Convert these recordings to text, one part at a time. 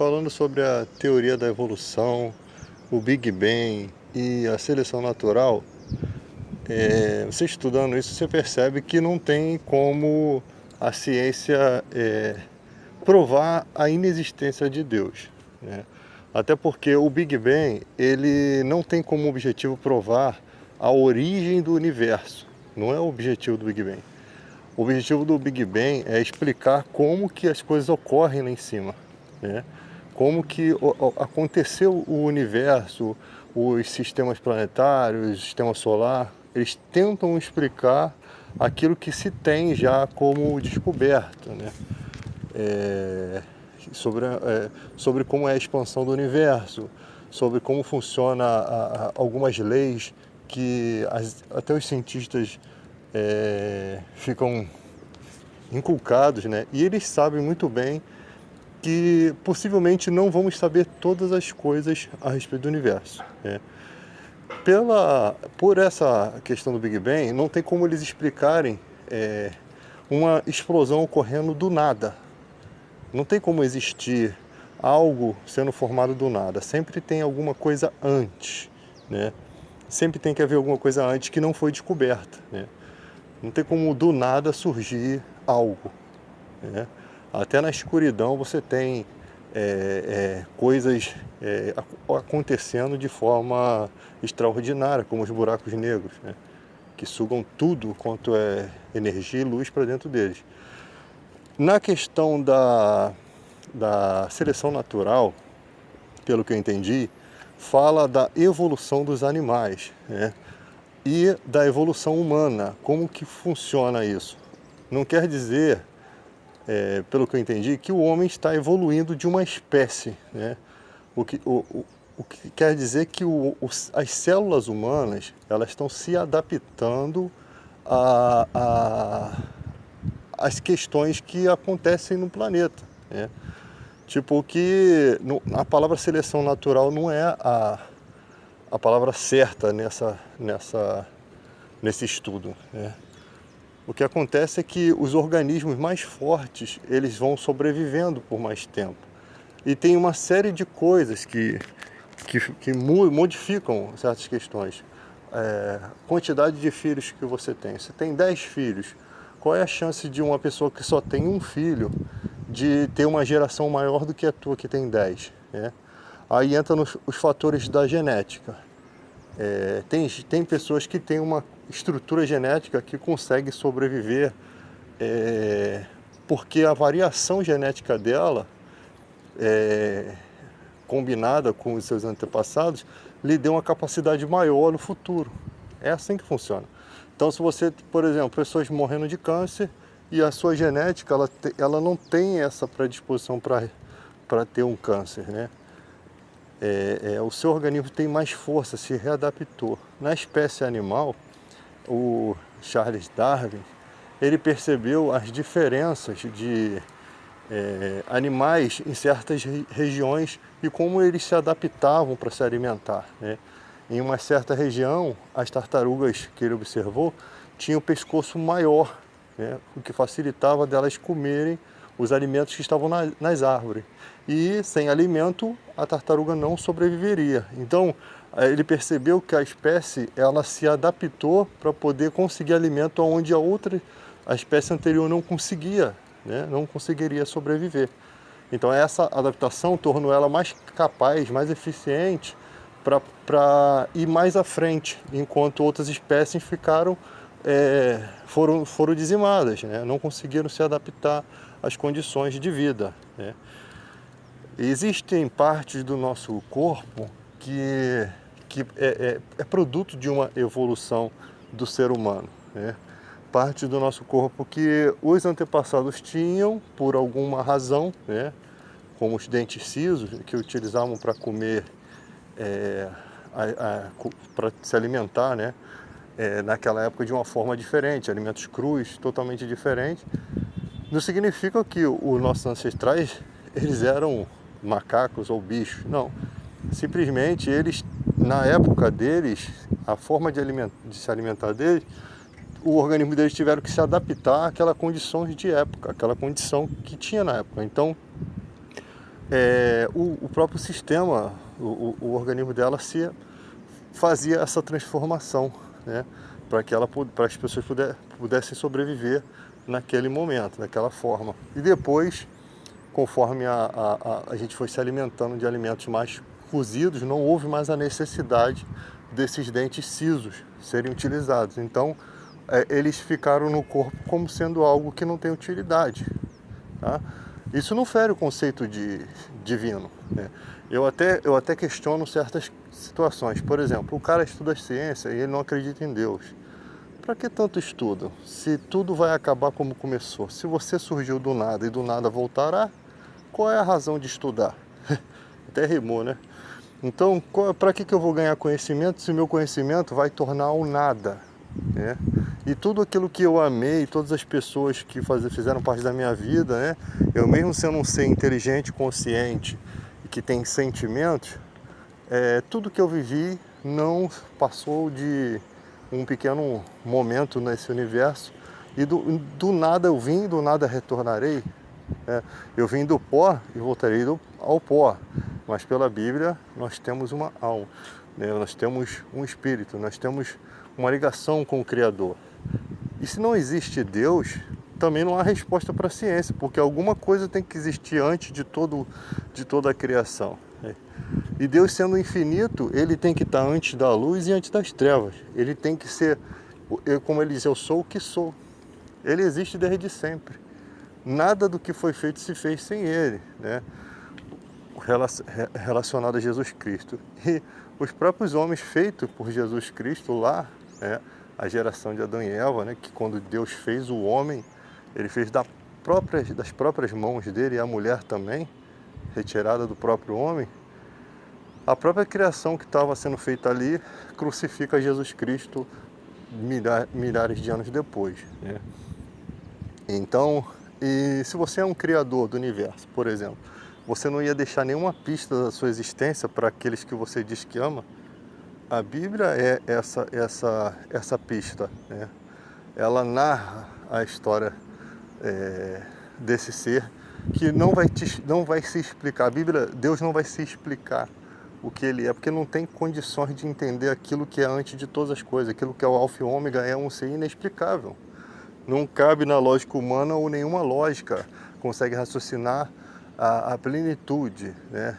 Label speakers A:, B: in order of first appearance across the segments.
A: falando sobre a teoria da evolução, o Big Bang e a seleção natural, você estudando isso, você percebe que não tem como a ciência provar a inexistência de Deus, né? Até porque o Big Bang, ele não tem como objetivo provar a origem do universo. Não é o objetivo do Big Bang. O objetivo do Big Bang é explicar como que as coisas ocorrem lá em cima, né? Como que aconteceu o universo, os sistemas planetários, o sistema solar, eles tentam explicar aquilo que se tem já como descoberto, né? Sobre como é a expansão do universo, sobre como funciona algumas leis que até os cientistas ficam inculcados, né? E eles sabem muito bem que possivelmente não vamos saber todas as coisas a respeito do universo, né? Por essa questão do Big Bang, não tem como eles explicarem uma explosão ocorrendo do nada. Não tem como existir algo sendo formado do nada. Sempre tem alguma coisa antes, né? Sempre tem que haver alguma coisa antes que não foi descoberta, né? Não tem como do nada surgir algo, né? Até na escuridão você tem coisas acontecendo de forma extraordinária, como os buracos negros, né? Que sugam tudo quanto é energia e luz para dentro deles. Na questão da seleção natural, pelo que eu entendi, fala da evolução dos animais, né? E da evolução humana, como que funciona isso? Não quer dizer, pelo que eu entendi, que o homem está evoluindo de uma espécie, né? O que quer dizer que as células humanas, elas estão se adaptando às questões que acontecem no planeta, né? Tipo que a palavra seleção natural não é a palavra certa nesse estudo, né? O que acontece é que os organismos mais fortes, eles vão sobrevivendo por mais tempo. E tem uma série de coisas que modificam certas questões. Quantidade de filhos que você tem. Você tem 10 filhos. Qual é a chance de uma pessoa que só tem um filho de ter uma geração maior do que a tua que tem 10, né? Aí entra os fatores da genética. Tem pessoas que têm uma estrutura genética que consegue sobreviver porque a variação genética dela, combinada com os seus antepassados, lhe deu uma capacidade maior no futuro. É assim que funciona. Então, se você, por exemplo, pessoas morrendo de câncer e a sua genética, ela não tem essa predisposição para ter um câncer, né? O seu organismo tem mais força, se readaptou. Na espécie animal, o Charles Darwin, ele percebeu as diferenças de animais em certas regiões e como eles se adaptavam para se alimentar, né? Em uma certa região, as tartarugas que ele observou tinham o pescoço maior, né? O que facilitava delas comerem os alimentos que estavam nas árvores. E sem alimento, a tartaruga não sobreviveria. Então, ele percebeu que a espécie ela se adaptou para poder conseguir alimento onde a espécie anterior não conseguia, né? Não conseguiria sobreviver. Então, essa adaptação tornou ela mais capaz, mais eficiente para ir mais à frente, enquanto outras espécies foram dizimadas, né? Não conseguiram se adaptar às condições de vida, né? Existem partes do nosso corpo que é produto de uma evolução do ser humano, né? Parte do nosso corpo que os antepassados tinham por alguma razão, né? Como os dentes cisos que utilizavam para comer, para se alimentar, né? Naquela época de uma forma diferente, alimentos crus, totalmente diferentes. Não significa que os nossos ancestrais eles eram macacos ou bichos, não. Simplesmente eles, na época deles, a forma de se alimentar deles, o organismo deles tiveram que se adaptar àquela condição de época, aquela condição que tinha na época. Então, o próprio sistema, o organismo dela fazia essa transformação, né? Para as pessoas pudessem sobreviver naquele momento, daquela forma. E depois, conforme a gente foi se alimentando de alimentos mais cozidos, não houve mais a necessidade desses dentes cisos serem utilizados. Então, eles ficaram no corpo como sendo algo que não tem utilidade, tá? Isso não fere o conceito de divino, né? Eu até questiono certas situações. Por exemplo, o cara estuda ciência e ele não acredita em Deus. Para que tanto estudo? Se tudo vai acabar como começou. Se você surgiu do nada e do nada voltará, qual é a razão de estudar? Até rimou, né? Então, para que eu vou ganhar conhecimento se o meu conhecimento vai tornar o nada, né? E tudo aquilo que eu amei, todas as pessoas que fizeram parte da minha vida, né? Eu mesmo sendo um ser inteligente, consciente e que tem sentimentos, tudo que eu vivi não passou de um pequeno momento nesse universo. E do nada eu vim, do nada retornarei, né? Eu vim do pó e voltarei ao pó. Mas pela Bíblia nós temos uma alma, né? Nós temos um espírito, nós temos uma ligação com o Criador. E se não existe Deus, também não há resposta para a ciência, porque alguma coisa tem que existir antes de toda a criação, né? E Deus, sendo infinito, ele tem que estar antes da luz e antes das trevas. Ele tem que ser, como ele diz, eu sou o que sou. Ele existe desde sempre. Nada do que foi feito se fez sem ele, né? Relacionado a Jesus Cristo. E os próprios homens feitos por Jesus Cristo lá, né? A geração de Adão e Eva, né? Que quando Deus fez o homem, ele fez das próprias mãos dele, e a mulher também, retirada do próprio homem. A própria criação que estava sendo feita ali crucifica Jesus Cristo milhares de anos depois, né? Então, e se você é um criador do universo, por exemplo, você não ia deixar nenhuma pista da sua existência para aqueles que você diz que ama? A Bíblia é essa pista, né? Ela narra a história desse ser que não vai se explicar. A Bíblia, Deus não vai se explicar o que ele é, porque não tem condições de entender aquilo que é antes de todas as coisas. Aquilo que é o alfa e ômega é um ser inexplicável. Não cabe na lógica humana ou nenhuma lógica consegue raciocinar a plenitude, né?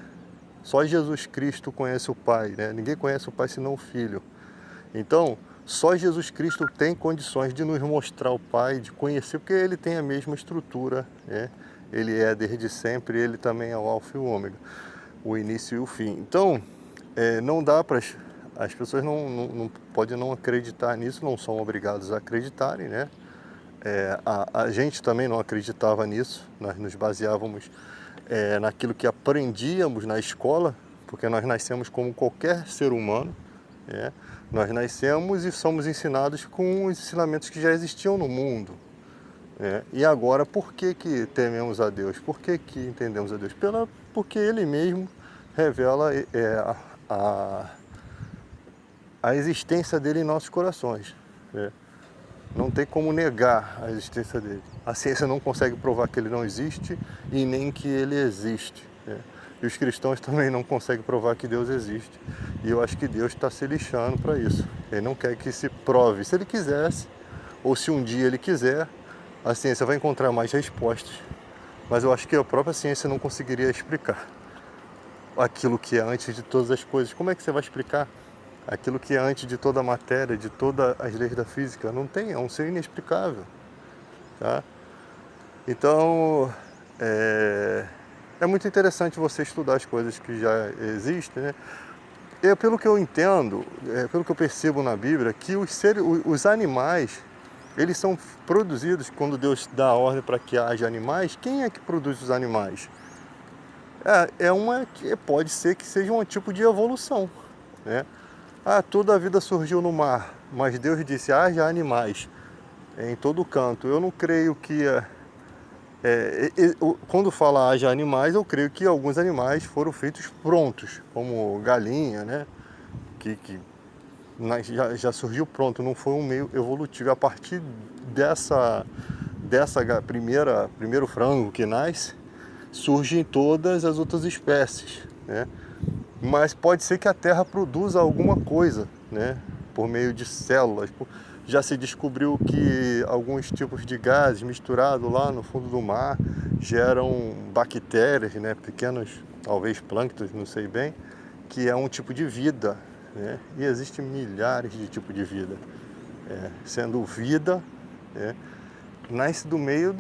A: Só Jesus Cristo conhece o Pai, né? Ninguém conhece o Pai senão o Filho. Então, só Jesus Cristo tem condições de nos mostrar o Pai, de conhecer, porque ele tem a mesma estrutura, né? Ele é desde sempre, ele também é o alfa e o ômega, o início e o fim. Então, não dá para as pessoas não podem não acreditar nisso, não são obrigadas a acreditarem, né? A gente também não acreditava nisso, nós nos baseávamos naquilo que aprendíamos na escola, porque nós nascemos como qualquer ser humano, né? Nós nascemos e somos ensinados com os ensinamentos que já existiam no mundo, né? E agora, por que tememos a Deus? Por que entendemos a Deus? Porque Ele mesmo revela a existência dele em nossos corações, né? Não tem como negar a existência dele. A ciência não consegue provar que ele não existe e nem que ele existe, né? E os cristãos também não conseguem provar que Deus existe. E eu acho que Deus está se lixando para isso. Ele não quer que se prove. Se ele quisesse, ou se um dia ele quiser, a ciência vai encontrar mais respostas. Mas eu acho que a própria ciência não conseguiria explicar aquilo que é antes de todas as coisas. Como é que você vai explicar aquilo que é antes de toda a matéria, de todas as leis da física? Não tem, é um ser inexplicável, tá? Então, é muito interessante você estudar as coisas que já existem, né? Pelo que eu entendo, pelo que eu percebo na Bíblia, que os animais, eles são produzidos, quando Deus dá a ordem para que haja animais. Quem é que produz os animais? Pode ser que seja um tipo de evolução, né? Toda a vida surgiu no mar, mas Deus disse, haja animais em todo canto. Eu não creio que... quando fala haja animais, eu creio que alguns animais foram feitos prontos, como galinha, né? Que já surgiu pronto, não foi um meio evolutivo. A partir primeiro frango que nasce, surgem todas as outras espécies, né? Mas pode ser que a Terra produza alguma coisa, né? Por meio de células. Já se descobriu que alguns tipos de gases misturados lá no fundo do mar geram bactérias, né? Pequenos, talvez plânctons, não sei bem, que é um tipo de vida, né? E existem milhares de tipos de vida, sendo vida, né? Nasce do meio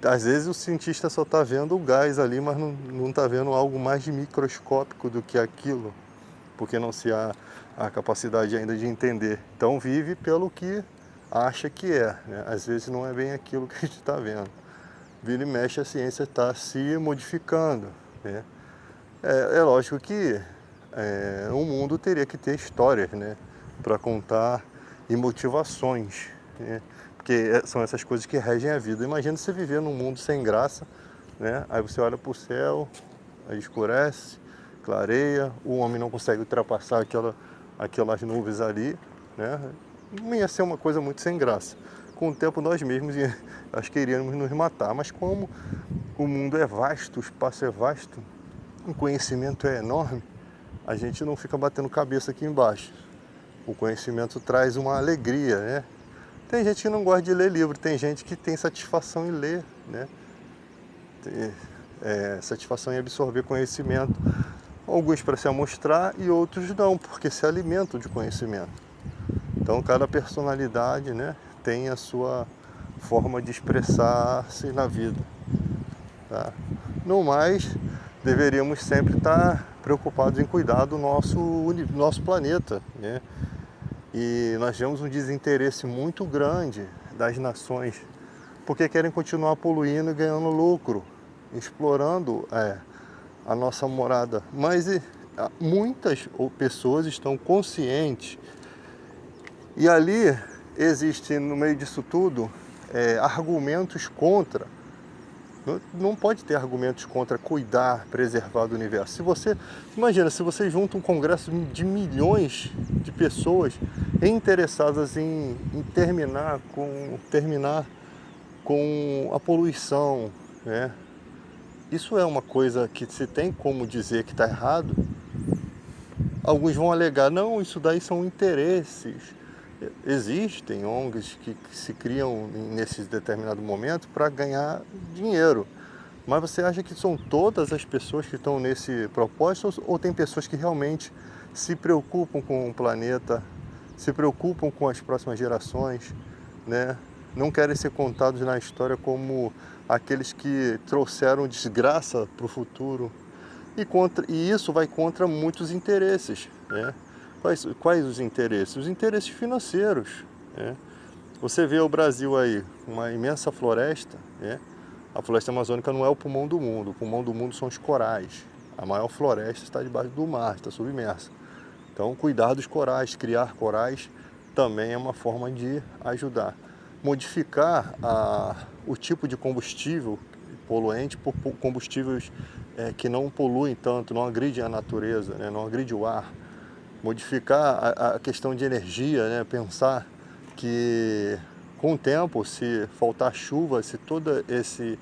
A: às vezes o cientista só está vendo o gás ali, mas não está vendo algo mais microscópico do que aquilo, porque não se há a capacidade ainda de entender. Então vive pelo que acha que é, né? Às vezes não é bem aquilo que a gente está vendo. Vira e mexe, a ciência está se modificando, né? É lógico que o mundo teria que ter histórias, né, para contar e motivações, né? Porque são essas coisas que regem a vida. Imagina você viver num mundo sem graça, né? Aí você olha para o céu, aí escurece, clareia, o homem não consegue ultrapassar aquelas nuvens ali, né? Não ia ser uma coisa muito sem graça. Com o tempo nós mesmos acho que iríamos nos matar, mas como o mundo é vasto, o espaço é vasto, o conhecimento é enorme, a gente não fica batendo cabeça aqui embaixo. O conhecimento traz uma alegria, né? Tem gente que não gosta de ler livro, tem gente que tem satisfação em ler, né? Tem, satisfação em absorver conhecimento. Alguns para se amostrar e outros não, porque se alimentam de conhecimento. Então cada personalidade, né, tem a sua forma de expressar-se na vida, tá? No mais, deveríamos sempre estar preocupados em cuidar do nosso planeta, né? E nós vemos um desinteresse muito grande das nações, porque querem continuar poluindo e ganhando lucro, explorando a nossa morada. Mas muitas pessoas estão conscientes, e ali existem, no meio disso tudo, argumentos contra. Não pode ter argumentos contra cuidar, preservar do universo. Imagina, se você junta um congresso de milhões de pessoas interessadas em terminar com a poluição, né? Isso é uma coisa que se tem como dizer que está errado. Alguns vão alegar, não, isso daí são interesses. Existem ONGs que se criam nesses determinados momentos para ganhar dinheiro. Mas você acha que são todas as pessoas que estão nesse propósito ou tem pessoas que realmente se preocupam com o planeta, se preocupam com as próximas gerações, né? Não querem ser contados na história como aqueles que trouxeram desgraça para o futuro. E isso vai contra muitos interesses, né? Quais os interesses? Os interesses financeiros, né? Você vê o Brasil aí, uma imensa floresta, né? A floresta amazônica não é o pulmão do mundo são os corais. A maior floresta está debaixo do mar, está submersa. Então, cuidar dos corais, criar corais também é uma forma de ajudar. Modificar o tipo de combustível poluente por combustíveis que não poluem tanto, não agridem a natureza, né? Não agridem o ar. Modificar a questão de energia, né? Pensar que com o tempo, se faltar chuva, se todo esse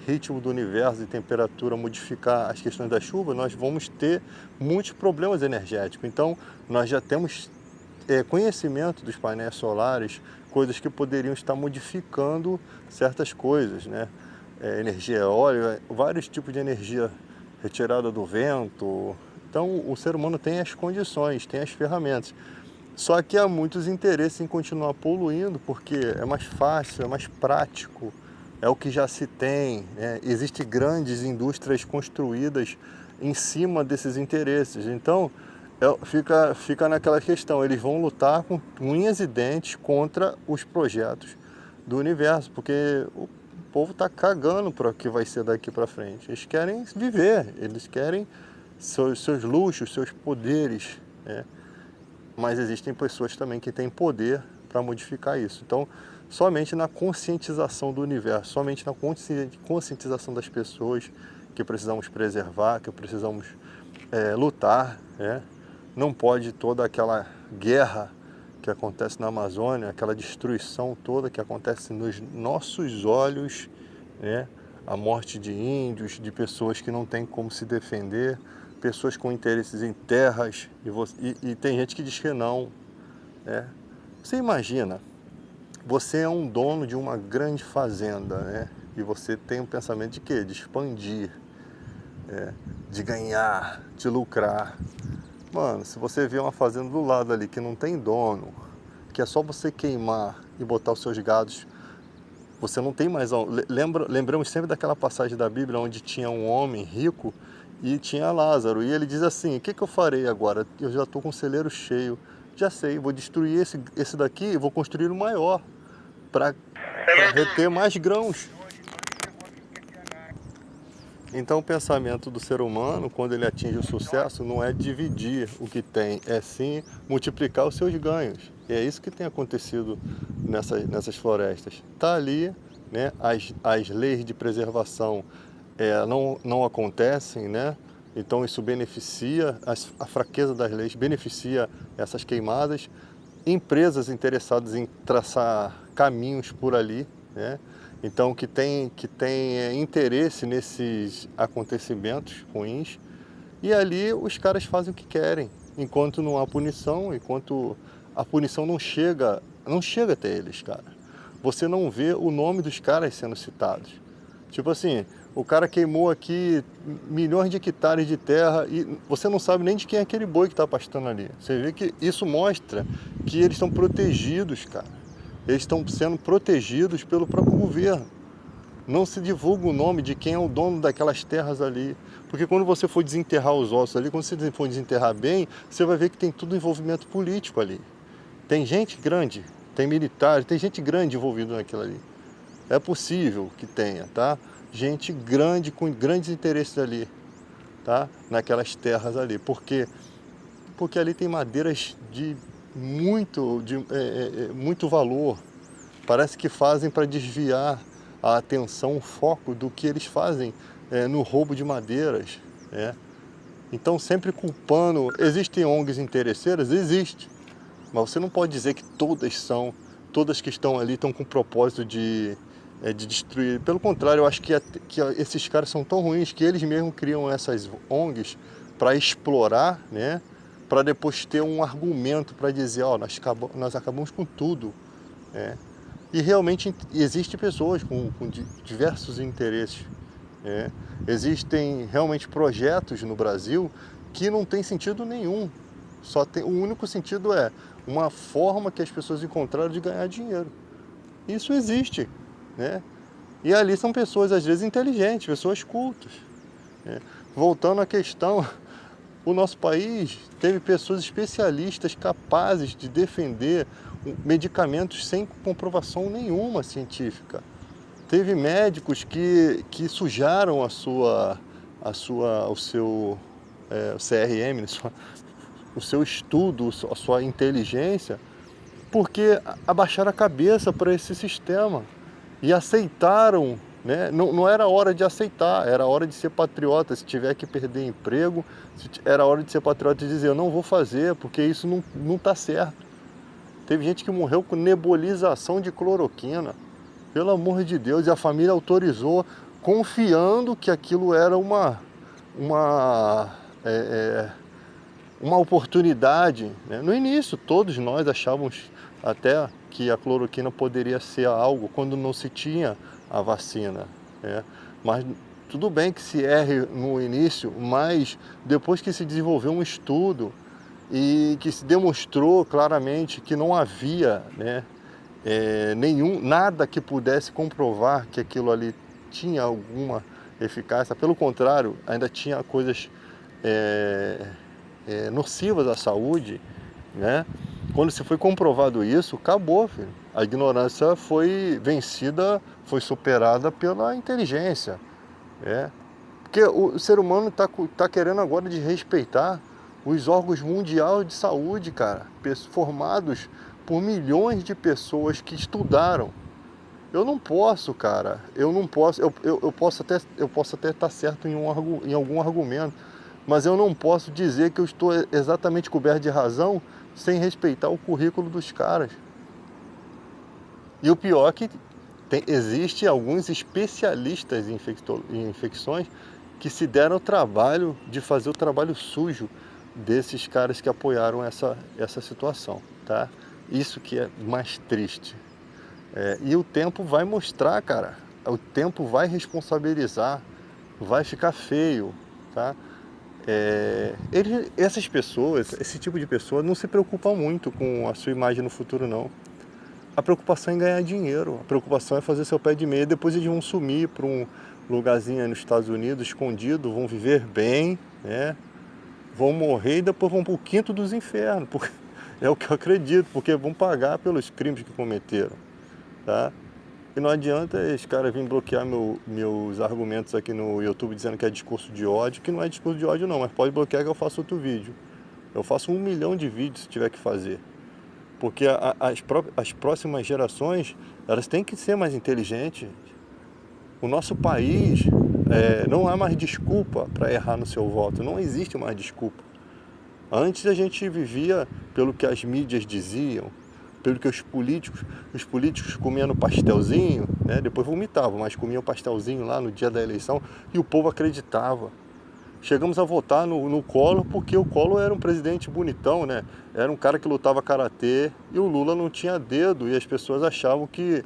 A: ritmo do universo de temperatura modificar as questões da chuva, nós vamos ter muitos problemas energéticos. Então, nós já temos conhecimento dos painéis solares, coisas que poderiam estar modificando certas coisas, né? Energia eólica, vários tipos de energia retirada do vento. Então, o ser humano tem as condições, tem as ferramentas. Só que há muitos interesses em continuar poluindo, porque é mais fácil, é mais prático, é o que já se tem, né? Existem grandes indústrias construídas em cima desses interesses. Então, fica naquela questão, eles vão lutar com unhas e dentes contra os projetos do universo, porque o povo está cagando para o que vai ser daqui para frente. Eles querem viver, eles querem seus luxos, seus poderes, né? Mas existem pessoas também que têm poder para modificar isso. Então, somente na conscientização do universo, somente na conscientização das pessoas que precisamos preservar, que precisamos lutar, né? Não pode toda aquela guerra que acontece na Amazônia, aquela destruição toda que acontece nos nossos olhos, né? a morte de índios, de pessoas que não têm como se defender, pessoas com interesses em terras, e tem gente que diz que não. Você imagina, você é um dono de uma grande fazenda, né? E você tem um pensamento de quê? De expandir, de ganhar, de lucrar. Mano, se você vê uma fazenda do lado ali que não tem dono, que é só você queimar e botar os seus gados, você não tem mais... Lembramos sempre daquela passagem da Bíblia onde tinha um homem rico e tinha Lázaro. E ele diz assim, o que eu farei agora? Eu já estou com o celeiro cheio. Já sei, vou destruir esse daqui e vou construir um maior para reter mais grãos. Então o pensamento do ser humano, quando ele atinge o sucesso, não é dividir o que tem, é sim multiplicar os seus ganhos. E é isso que tem acontecido nessas florestas. Está ali, né, as leis de preservação não acontecem, né? Então isso beneficia, a fraqueza das leis beneficia essas queimadas. Empresas interessadas em traçar caminhos por ali, né? Então que tem interesse nesses acontecimentos ruins, e ali os caras fazem o que querem, enquanto não há punição, enquanto a punição não chega até eles, cara. Você não vê o nome dos caras sendo citados. Tipo assim, o cara queimou aqui milhões de hectares de terra e você não sabe nem de quem é aquele boi que está pastando ali. Você vê que isso mostra que eles estão protegidos, cara. Eles estão sendo protegidos pelo próprio governo. Não se divulga o nome de quem é o dono daquelas terras ali. Porque quando você for desenterrar os ossos ali, quando você for desenterrar bem, você vai ver que tem tudo envolvimento político ali. Tem gente grande, tem militares, tem gente grande envolvida naquilo ali. É possível que tenha, tá? Gente grande, com grandes interesses ali, tá? Naquelas terras ali. Porque ali tem madeiras de muito valor. Parece que fazem para desviar a atenção, o foco do que eles fazem no roubo de madeiras. Então sempre culpando, existem ONGs interesseiras? Existe, mas você não pode dizer que todas que estão ali estão com o propósito de destruir. Pelo contrário, eu acho que esses caras são tão ruins que eles mesmos criam essas ONGs para explorar, né? Para depois ter um argumento para dizer, nós acabamos com tudo. E realmente existem pessoas com diversos interesses. Existem realmente projetos no Brasil que não tem sentido nenhum. O único sentido é uma forma que as pessoas encontraram de ganhar dinheiro. Isso existe, né? E ali são pessoas, às vezes, inteligentes, pessoas cultas. Voltando à questão, o nosso país teve pessoas especialistas capazes de defender medicamentos sem comprovação nenhuma científica. Teve médicos que sujaram o seu CRM, o seu estudo, a sua inteligência, porque abaixaram a cabeça para esse sistema e aceitaram, né? Não era hora de aceitar, era hora de ser patriota. Se tiver que perder emprego, era hora de ser patriota e dizer, eu não vou fazer, porque isso não está certo. Teve gente que morreu com nebulização de cloroquina, pelo amor de Deus, e a família autorizou, confiando que aquilo era uma oportunidade, né? No início, todos nós achávamos até que a cloroquina poderia ser algo quando não se tinha a vacina, né? Mas tudo bem que se erre no início, mas depois que se desenvolveu um estudo e que se demonstrou claramente que não havia, né, nada que pudesse comprovar que aquilo ali tinha alguma eficácia, pelo contrário, ainda tinha coisas nocivas à saúde, né? Quando se foi comprovado isso, acabou, filho. A ignorância foi vencida, foi superada pela inteligência. Porque o ser humano tá querendo agora desrespeitar os órgãos mundiais de saúde, cara, formados por milhões de pessoas que estudaram. Eu não posso, cara, eu posso até estar certo em algum argumento, mas eu não posso dizer que eu estou exatamente coberto de razão sem respeitar o currículo dos caras. E o pior é que Existe alguns especialistas em infecções que se deram o trabalho de fazer o trabalho sujo desses caras que apoiaram essa situação, tá? Isso que é mais triste. E o tempo vai mostrar, cara. O tempo vai responsabilizar, vai ficar feio, tá? Essas pessoas, esse tipo de pessoa não se preocupa muito com a sua imagem no futuro, não. A preocupação é em ganhar dinheiro, a preocupação é fazer seu pé de meia, depois eles vão sumir para um lugarzinho aí nos Estados Unidos, escondido, vão viver bem, né? Vão morrer e depois vão para o quinto dos infernos, porque é o que eu acredito, porque vão pagar pelos crimes que cometeram, tá? E não adianta esse cara vir bloquear meus argumentos aqui no YouTube dizendo que é discurso de ódio, que não é discurso de ódio não, mas pode bloquear que eu faço outro vídeo. Eu faço 1 milhão de vídeos se tiver que fazer. Porque as próximas gerações, elas têm que ser mais inteligentes. O nosso país, não há mais desculpa para errar no seu voto, não existe mais desculpa. Antes a gente vivia pelo que as mídias diziam, pelo que os políticos comiam no pastelzinho, né? Depois vomitavam, mas comiam pastelzinho lá no dia da eleição e o povo acreditava. Chegamos a votar no Collor porque o Collor era um presidente bonitão, né? Era um cara que lutava karatê e o Lula não tinha dedo e as pessoas achavam que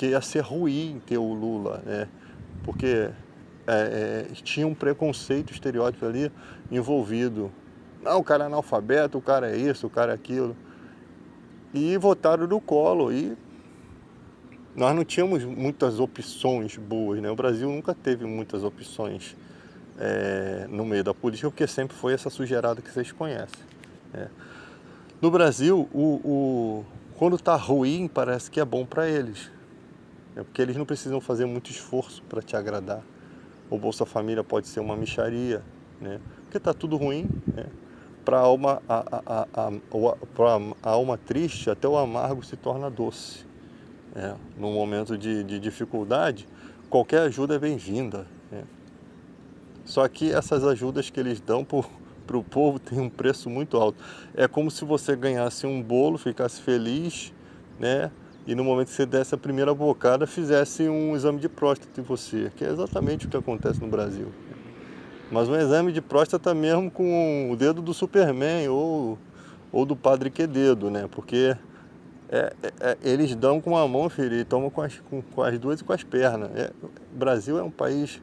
A: ia ser ruim ter o Lula, né? Porque tinha um preconceito, estereótipo ali envolvido. Não, o cara é analfabeto, o cara é isso, o cara é aquilo. E votaram no Collor e nós não tínhamos muitas opções boas, né? O Brasil nunca teve muitas opções no meio da política, porque sempre foi essa sujeirada que vocês conhecem. No Brasil, quando está ruim, parece que é bom para eles. Porque eles não precisam fazer muito esforço para te agradar. O Bolsa Família pode ser uma mixaria, né? Porque está tudo ruim, né? Para a alma triste, até o amargo se torna doce. Num momento de dificuldade, qualquer ajuda é bem-vinda, né? Só que essas ajudas que eles dão para o povo tem um preço muito alto. É como se você ganhasse um bolo, ficasse feliz, né? E no momento que você desse a primeira bocada, fizesse um exame de próstata em você, que é exatamente o que acontece no Brasil. Mas um exame de próstata mesmo com o dedo do Superman ou do Padre Quededo, né? Porque eles dão com a mão, filho, e tomam com as duas e com as pernas. O Brasil é um país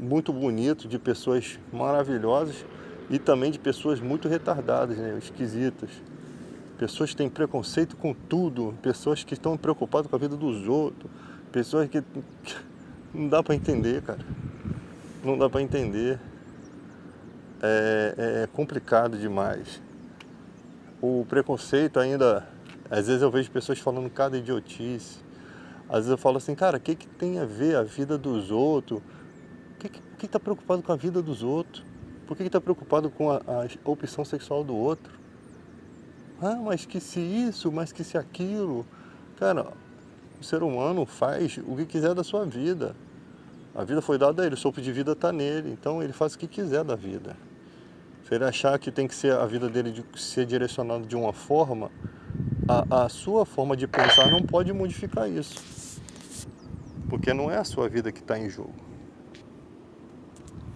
A: muito bonito, de pessoas maravilhosas e também de pessoas muito retardadas, né? Esquisitas. Pessoas que têm preconceito com tudo, pessoas que estão preocupadas com a vida dos outros, pessoas que não dá para entender, cara. Não dá para entender. É complicado demais. O preconceito ainda, às vezes eu vejo pessoas falando cada idiotice. Às vezes eu falo assim, cara, o que tem a ver a vida dos outros? Por que está preocupado com a vida dos outros? Por que está preocupado com a opção sexual do outro? Ah, mas que se isso, mas que se aquilo. Cara, o ser humano faz o que quiser da sua vida. A vida foi dada a ele, o sopro de vida está nele, então ele faz o que quiser da vida. Se ele achar que tem que ser a vida dele ser direcionada de uma forma, a sua forma de pensar não pode modificar isso. Porque não é a sua vida que está em jogo.